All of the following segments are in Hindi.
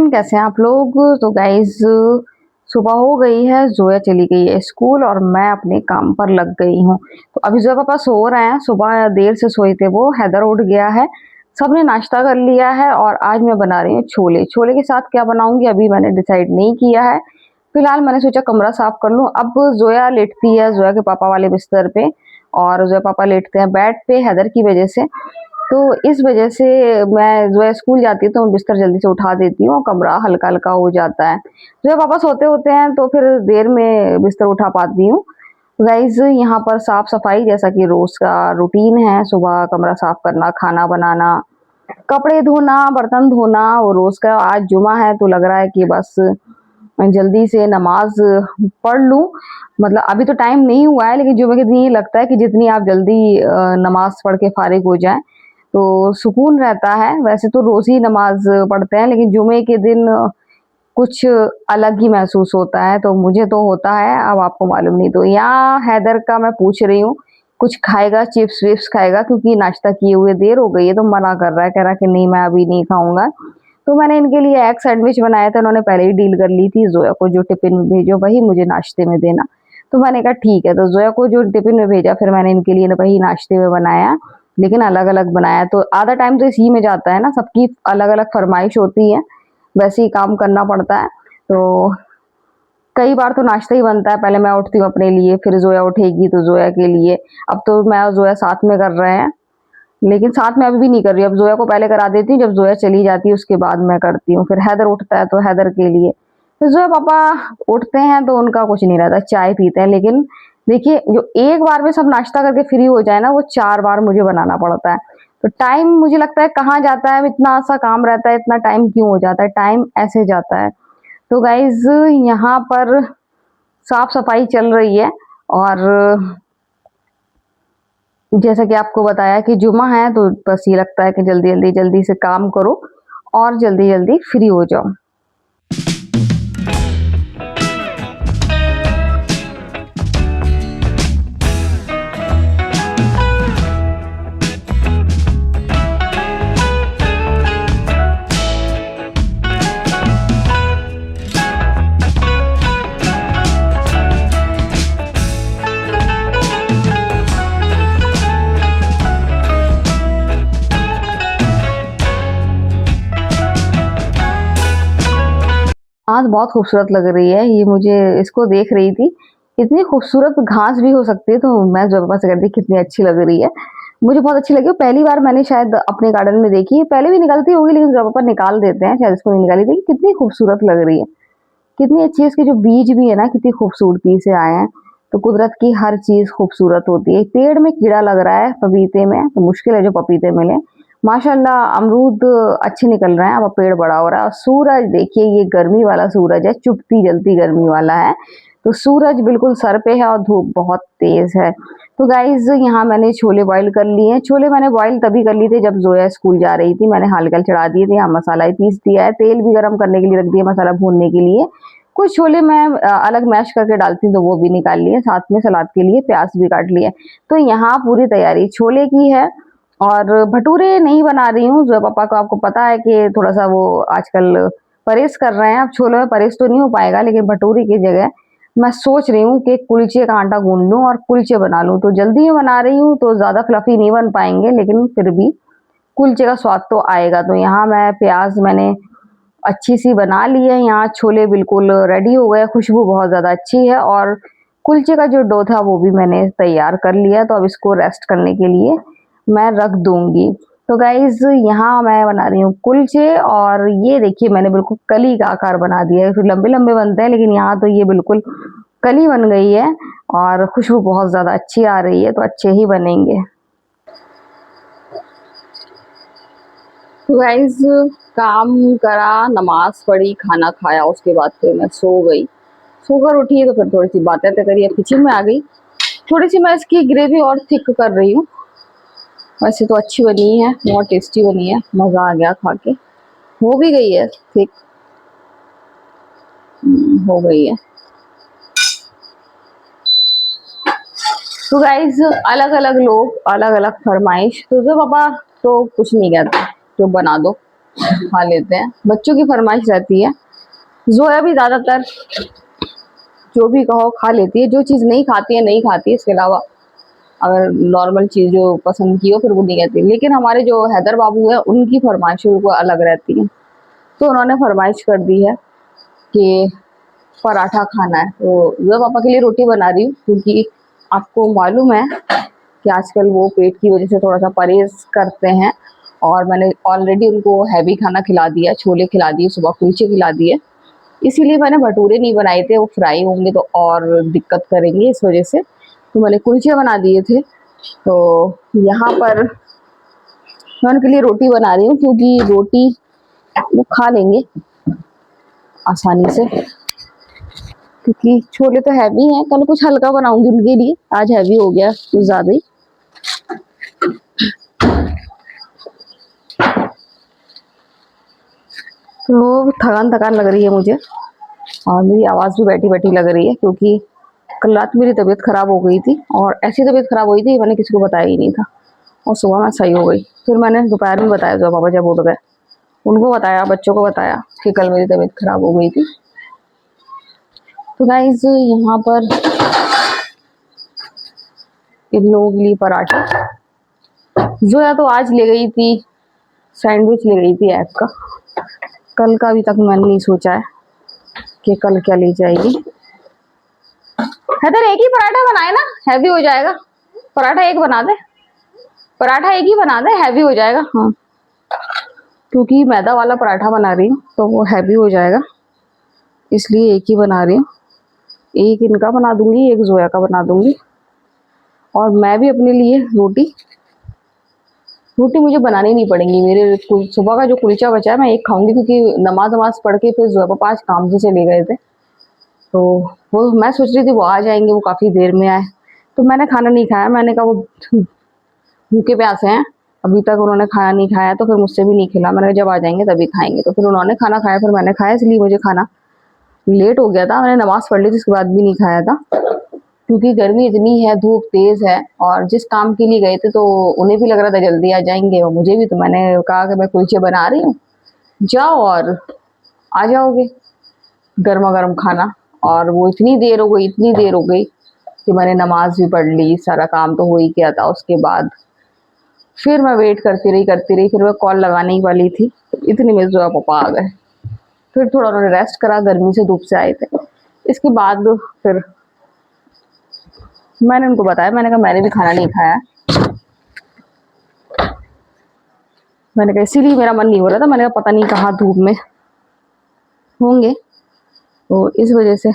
फ्रेंड, कैसे हैं आप लोग। तो गाइज सुबह हो गई है, जोया चली गई है स्कूल और मैं अपने काम पर लग गई हूँ। तो अभी जोया पापा सो रहे हैं, सुबह देर से सोए थे वो। हैदर उठ गया है, सबने नाश्ता कर लिया है और आज मैं बना रही हूँ छोले। छोले के साथ क्या बनाऊंगी अभी मैंने डिसाइड नहीं किया है। फिलहाल मैंने सोचा कमरा साफ कर लूँ। अब जोया लेटती है जोया के पापा वाले बिस्तर पे और जोया पापा लेटते हैं बेड पे हैदर की वजह से। तो इस वजह से मैं जो है स्कूल जाती हूँ तो मैं बिस्तर जल्दी से उठा देती हूँ और कमरा हल्का हल्का हो जाता है। जो है पापा सोते होते हैं तो फिर देर में बिस्तर उठा पाती हूँ। गाइज यहाँ पर साफ सफाई जैसा कि रोज का रूटीन है, सुबह कमरा साफ करना, खाना बनाना, कपड़े धोना, बर्तन धोना, वो रोज का। आज जुमा है तो लग रहा है कि बस जल्दी से नमाज पढ़ लूं। मतलब अभी तो टाइम नहीं हुआ है, लेकिन जुमे के दिन ये लगता है कि जितनी आप जल्दी नमाज पढ़ के फारिग हो जाएं तो सुकून रहता है। वैसे तो रोज ही नमाज पढ़ते हैं, लेकिन जुमे के दिन कुछ अलग ही महसूस होता है। तो मुझे तो होता है, अब आपको मालूम नहीं। तो यहाँ हैदर का मैं पूछ रही हूँ कुछ खाएगा, चिप्स विप्स खाएगा, क्योंकि नाश्ता किए हुए देर हो गई है। तो मना कर रहा है, कह रहा कि नहीं मैं अभी नहीं खाऊंगा। तो मैंने इनके लिए एग सैंडविच बनाया था, उन्होंने पहले ही डील कर ली थी, जोया को जो टिफिन में भेजो वही मुझे नाश्ते में देना। तो मैंने कहा ठीक है। तो जोया को जो टिफिन में भेजा, फिर मैंने इनके लिए वही नाश्ते में बनाया, लेकिन अलग अलग बनाया। तो आधा टाइम तो इसी में जाता है ना, सबकी अलग अलग फरमाइश होती है, वैसे ही काम करना पड़ता है। तो कई बार तो नाश्ता ही बनता है, पहले मैं उठती हूँ अपने लिए, फिर जोया उठेगी तो जोया के लिए। अब तो मैं और जोया साथ में कर रहे हैं, लेकिन साथ में अभी भी नहीं कर रही। अब जोया को पहले करा देती हूँ, जब जोया चली जाती है उसके बाद मैं करती हूँ। फिर हैदर उठता है तो हैदर के लिए। फिर जोया पापा उठते हैं तो उनका कुछ नहीं रहता, चाय पीते हैं। लेकिन देखिए, जो एक बार में सब नाश्ता करके फ्री हो जाए ना, वो 4 बार मुझे बनाना पड़ता है। तो टाइम मुझे लगता है कहाँ जाता है, इतना सा काम रहता है, इतना टाइम क्यों हो जाता है, टाइम ऐसे जाता है। तो गाइज यहाँ पर साफ सफाई चल रही है और जैसा कि आपको बताया कि जुमा है, तो बस ये लगता है कि जल्दी जल्दी जल्दी से काम करो और जल्दी जल्दी फ्री हो जाओ। घास बहुत खूबसूरत लग रही है, ये मुझे इसको देख रही थी, इतनी खूबसूरत घास भी हो सकती है। तो मैं जो पापा से कहती कितनी अच्छी लग रही है, मुझे बहुत अच्छी लगी। पहली बार मैंने शायद अपने गार्डन में देखी है, पहले भी निकलती होगी लेकिन जो पापा निकाल देते हैं, शायद इसको नहीं निकाली थी। कितनी खूबसूरत लग रही है, कितनी अच्छी है। इसके जो बीज भी है ना, कितनी खूबसूरती से आए हैं। तो कुदरत की हर चीज खूबसूरत होती है। पेड़ में कीड़ा लग रहा है पपीते में, तो मुश्किल है जो पपीते मिले। माशाल्लाह अमरूद अच्छे निकल रहे हैं, अब पेड़ बड़ा हो रहा है। और सूरज देखिए, ये गर्मी वाला सूरज है, चुभती जलती गर्मी वाला है। तो सूरज बिल्कुल सर पे है और धूप बहुत तेज है। तो गाइज यहाँ मैंने छोले बॉईल कर लिए हैं। छोले मैंने बॉईल तभी कर लिए थे जब जोया स्कूल जा रही थी। मैंने हल्का चढ़ा दिए थे, यहाँ मसाला ही पीस दिया है, तेल भी गर्म करने के लिए रख दिया, मसाला भूनने के लिए। कुछ छोले मैं अलग मैश करके डालती हूँ, तो वो भी निकाल लिए। साथ में सलाद के लिए प्याज भी काट लिए। तो यहाँ पूरी तैयारी छोले की है। और भटूरे नहीं बना रही हूँ, जो पापा को आपको पता है कि थोड़ा सा वो आजकल परहेज कर रहे हैं। अब छोले में परहेज तो नहीं हो पाएगा, लेकिन भटूरे की जगह मैं सोच रही हूँ कि कुलचे का आटा गूंद लूँ और कुलचे बना लूँ। तो जल्दी ही बना रही हूँ, तो ज्यादा फ्लफी नहीं बन पाएंगे, लेकिन फिर भी कुलचे का स्वाद तो आएगा। तो यहाँ मैं प्याज मैंने अच्छी सी बना ली है। यहाँ छोले बिल्कुल रेडी हो गए, खुशबू बहुत ज्यादा अच्छी है। और कुलचे का जो डो था वो भी मैंने तैयार कर लिया, तो अब इसको रेस्ट करने के लिए मैं रख दूंगी। तो गाइज यहाँ मैं बना रही हूँ कुलचे, और ये देखिए मैंने बिल्कुल कली का आकार बना दिया है। फिर लंबे लंबे बनते हैं, लेकिन यहाँ तो ये बिल्कुल कली बन गई है और खुशबू बहुत ज्यादा अच्छी आ रही है, तो अच्छे ही बनेंगे। तो गाइज काम करा, नमाज पढ़ी, खाना खाया, उसके बाद फिर मैं सो गई। सोकर उठी है तो फिर थोड़ी सी बातें करी, किचन में आ गई। थोड़ी सी मैं इसकी ग्रेवी और थिक कर रही हूँ। वैसे तो अच्छी बनी है, बहुत टेस्टी बनी है, मज़ा आ गया खा के। हो भी गई है थिक, हो गई है। तो गाइज अलग अलग लोग, अलग अलग फरमाइश। तो जो पापा तो कुछ नहीं कहते, जो बना दो। खा लेते हैं, बच्चों की फरमाइश रहती है। जोया भी ज़्यादातर जो भी कहो खा लेती है, जो चीज़ नहीं खाती है नहीं खाती है, इसके अलावा अगर नॉर्मल चीज़ जो पसंद की हो फिर वो नहीं कहती। लेकिन हमारे जो हैदर बाबू है उनकी फरमाइशें को अलग रहती हैं, तो उन्होंने फरमाइश कर दी है कि पराठा खाना है। तो जोया पापा के लिए रोटी बना रही हूँ, क्योंकि आपको मालूम है कि आजकल वो पेट की वजह से थोड़ा सा परहेज करते हैं, और मैंने ऑलरेडी उनको हैवी खाना खिला दिया, छोले खिला दिए, सुबह कुलचे खिला दिए। इसीलिए मैंने भटूरे नहीं बनाए थे, वो फ्राई होंगे तो और दिक्कत करेंगे, इस वजह से तो मैंने कुलचे बना दिए थे। तो यहाँ पर मैं उनके लिए रोटी बना रही हूँ, क्योंकि रोटी वो खा लेंगे आसानी से, क्योंकि छोले तो हैवी हैं। कल कुछ हल्का बनाऊंगी उनके लिए, आज हैवी हो गया कुछ ज़्यादा ही। तो थकान थकान लग रही है मुझे, और मेरी आवाज़ भी बैठी बैठी लग रही है, क्योंकि कल रात मेरी तबीयत ख़राब हो गई थी, और ऐसी तबीयत ख़राब हुई थी मैंने किसी को बताया ही नहीं था, और सुबह मैं सही हो गई। फिर मैंने दोपहर में बताया जब पापा जब उठ गए, उनको बताया, बच्चों को बताया कि कल मेरी तबीयत ख़राब हो गई थी। तो गाइस यहाँ पर इन लोगों के लिए पराठा, जोया तो आज ले गई थी सैंडविच, ले गई थी ऐप का। कल का अभी तक मैंने नहीं सोचा है कि कल क्या ले जाएगी। हैदर एक ही पराठा बनाए ना, हैवी हो जाएगा। पराठा एक बना दे, पराठा एक ही बना दे, हैवी हो जाएगा। हाँ, क्योंकि मैदा वाला पराठा बना रही हूँ तो वो हैवी हो जाएगा, इसलिए एक ही बना रही हूँ। एक इनका बना दूंगी, एक जोया का बना दूंगी, और मैं भी अपने लिए रोटी मुझे बनानी नहीं पड़ेंगी। मेरे सुबह का जो कुलचा बचा है मैं एक खाऊंगी, क्योंकि नमाज वमाज पढ़ के फिर जोया पापा आज काम से चले गए थे, तो वो मैं सोच रही थी वो आ जाएंगे, वो काफ़ी देर में आए, तो मैंने खाना नहीं खाया। मैंने कहा वो भूखे प्यासे हैं, अभी तक उन्होंने खाना नहीं खाया, तो फिर मुझसे भी नहीं खिला। मैंने जब आ जाएंगे तभी खाएंगे, तो फिर उन्होंने खाना खाया, फिर मैंने खाया, इसलिए मुझे खाना लेट हो गया था। मैंने नमाज पढ़ ली थी, उसके बाद भी नहीं खाया था, क्योंकि गर्मी इतनी है, धूप तेज है, और जिस काम के लिए गए थे तो उन्हें भी लग रहा था जल्दी आ जाएंगे, और मुझे भी। तो मैंने कहा कि मैं कुलचे बना रही हूँ, जाओ और आ जाओगे गर्मा गर्म खाना। और वो इतनी देर हो गई, इतनी देर हो गई कि मैंने नमाज भी पढ़ ली, सारा काम तो हो ही गया था। उसके बाद फिर मैं वेट करती रही, फिर मैं कॉल लगाने ही वाली थी, तो इतनी में जो पापा आ गए। फिर थोड़ा उन्होंने रेस्ट करा, गर्मी से धूप से आए थे। इसके बाद फिर मैंने उनको बताया, मैंने कहा मैंने भी खाना नहीं खाया। मैंने कहा इसीलिए मेरा मन नहीं हो रहा था, मैंने कहा पता नहीं कहाँ धूप में होंगे, तो इस वजह से।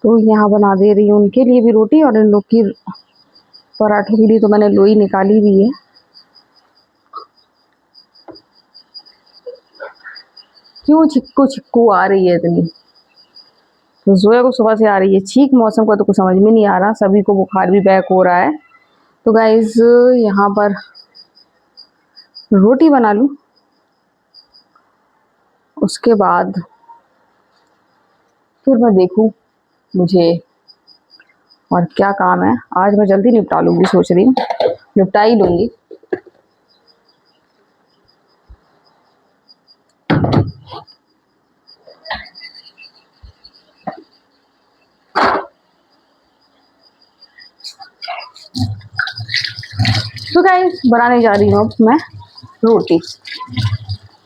तो यहाँ बना दे रही हूँ उनके लिए भी रोटी, और इन लोग की पराठों के लिए तो मैंने लोई निकाली भी है। क्यों चिक्कू चिक्कू आ रही है इतनी, तो जोया को सुबह से आ रही है छींक। मौसम का तो कुछ समझ में नहीं आ रहा, सभी को बुखार भी बैक हो रहा है। तो गाइज यहाँ पर रोटी बना लूँ, उसके बाद फिर मैं देखूँ मुझे और क्या काम है। आज मैं जल्दी निपटा लूँगी, सोच रही हूँ निपटा ही लूँगी। तो गाइस बनाने जा रही हूँ अब मैं रोटी।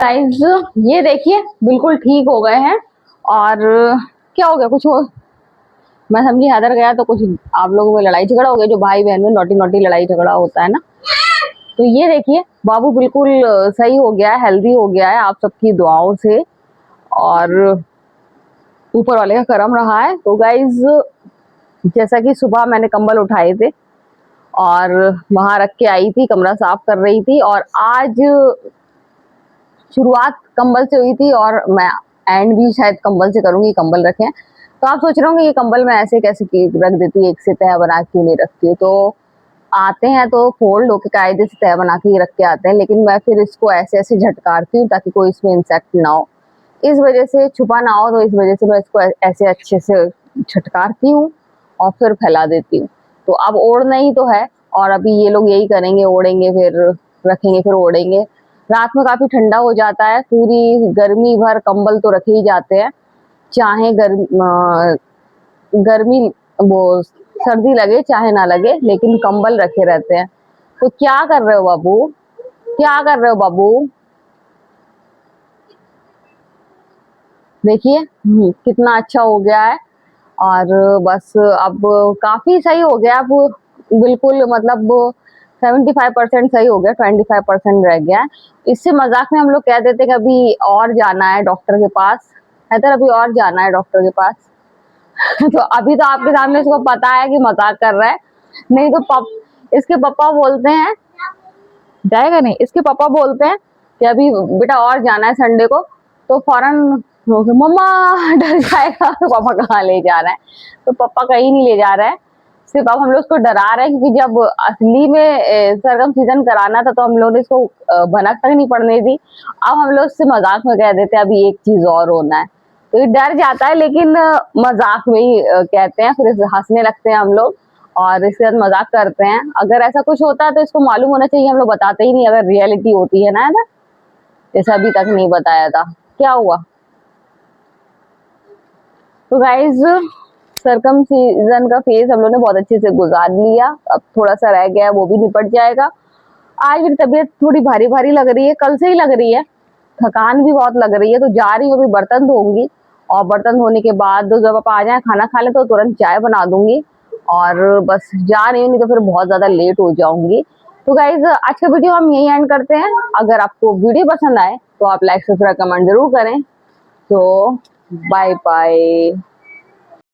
गाइस ये देखिए बिल्कुल ठीक हो गए हैं। और क्या हो गया, कुछ हो, मैं समझी हैदर गया तो कुछ आप लोगों में लड़ाई झगड़ा हो गया, जो भाई बहन में नोटी नोटी लड़ाई झगड़ा होता है ना। तो ये देखिए बाबू बिल्कुल सही हो गया है, हेल्दी हो गया है आप सबकी दुआओं से, और ऊपर वाले का करम रहा है। तो गाइज जैसा कि सुबह मैंने कंबल उठाए थे और वहां रख के आई थी, कमरा साफ कर रही थी, और आज शुरुआत कंबल से हुई थी, और मैं एंड भी शायद कंबल से करूंगी, कंबल रखे। तो आप सोच रहे होंगे ये कंबल मैं ऐसे कैसे रख देती है, एक से तह बना क्यों नहीं रखती है। तो आते हैं तो फोल्ड होके कायदे से तह बना के ही रख के आते हैं, लेकिन मैं फिर इसको ऐसे ऐसे झटकारती हूँ ताकि कोई इसमें इंसेक्ट ना हो, इस वजह से छुपा ना हो, तो इस वजह से मैं इसको ऐसे अच्छे से झटकारती हूँ और फिर फैला देती हूँ। तो अब ओढ़ना ही तो है, और अभी ये लोग यही करेंगे, ओढ़ेंगे फिर रखेंगे फिर ओढ़ेंगे। रात में काफी ठंडा हो जाता है, पूरी गर्मी भर कंबल तो रखे ही जाते हैं, चाहे गर्मी वो सर्दी लगे चाहे ना लगे, लेकिन कंबल रखे रहते हैं। तो क्या कर रहे हो बाबू, क्या कर रहे हो बाबू? देखिए कितना अच्छा हो गया है। और बस अब काफी सही हो गया, अब बिल्कुल मतलब 75% सही हो गया, 25% रह गया है। इससे मजाक में हम लोग कह देते कि अभी और जाना है डॉक्टर के पास, हैदर अभी और जाना है डॉक्टर के पास। तो अभी तो आपके सामने इसको पता है कि मजाक कर रहा है, नहीं तो इसके पापा बोलते हैं, जाएगा नहीं, इसके पापा बोलते हैं कि अभी बेटा और जाना है संडे को, तो फौरन मम्मा डर जाएगा तो पापा कहाँ ले जा रहा है, तो पापा कहीं नहीं ले जा रहा है, सिर्फ अब हम लोग उसको डरा रहे हैं, क्योंकि जब असली में सरकमसिजन कराना था तो हम लोग ने इसको भनक तक नहीं पड़ने दी। अब हम लोग उससे मजाक में कह देते हैं अभी एक चीज और होना है, तो ये डर जाता है, लेकिन मजाक में ही कहते हैं, फिर हंसने लगते हैं हम लोग और इसके साथ मजाक करते हैं। अगर ऐसा कुछ होता है तो इसको मालूम होना चाहिए, हम लोग बताते ही नहीं अगर रियलिटी होती है ना, जैसे अभी तक नहीं बताया था। क्या हुआ? तो गाइज सरकमसिजन का फेज हम लोग ने बहुत अच्छे से गुजार लिया, अब थोड़ा सा रह गया है, वो भी निपट जाएगा। आज मेरी तबीयत थोड़ी भारी भारी लग रही है, कल से ही लग रही है, थकान भी बहुत लग रही है, तो जा रही हूँ अभी बर्तन धोऊंगी, और बर्तन धोने के बाद जब आप आ जाए खाना खा ले तो तुरंत चाय बना दूंगी, और बस जा रही हूँ, नहीं तो फिर बहुत ज्यादा लेट हो जाऊंगी। तो गाइज आज का वीडियो हम यही एंड करते हैं। अगर आपको वीडियो पसंद आए तो आप लाइक सब्सक्राइब कमेंट जरूर करें। तो बाय बाय।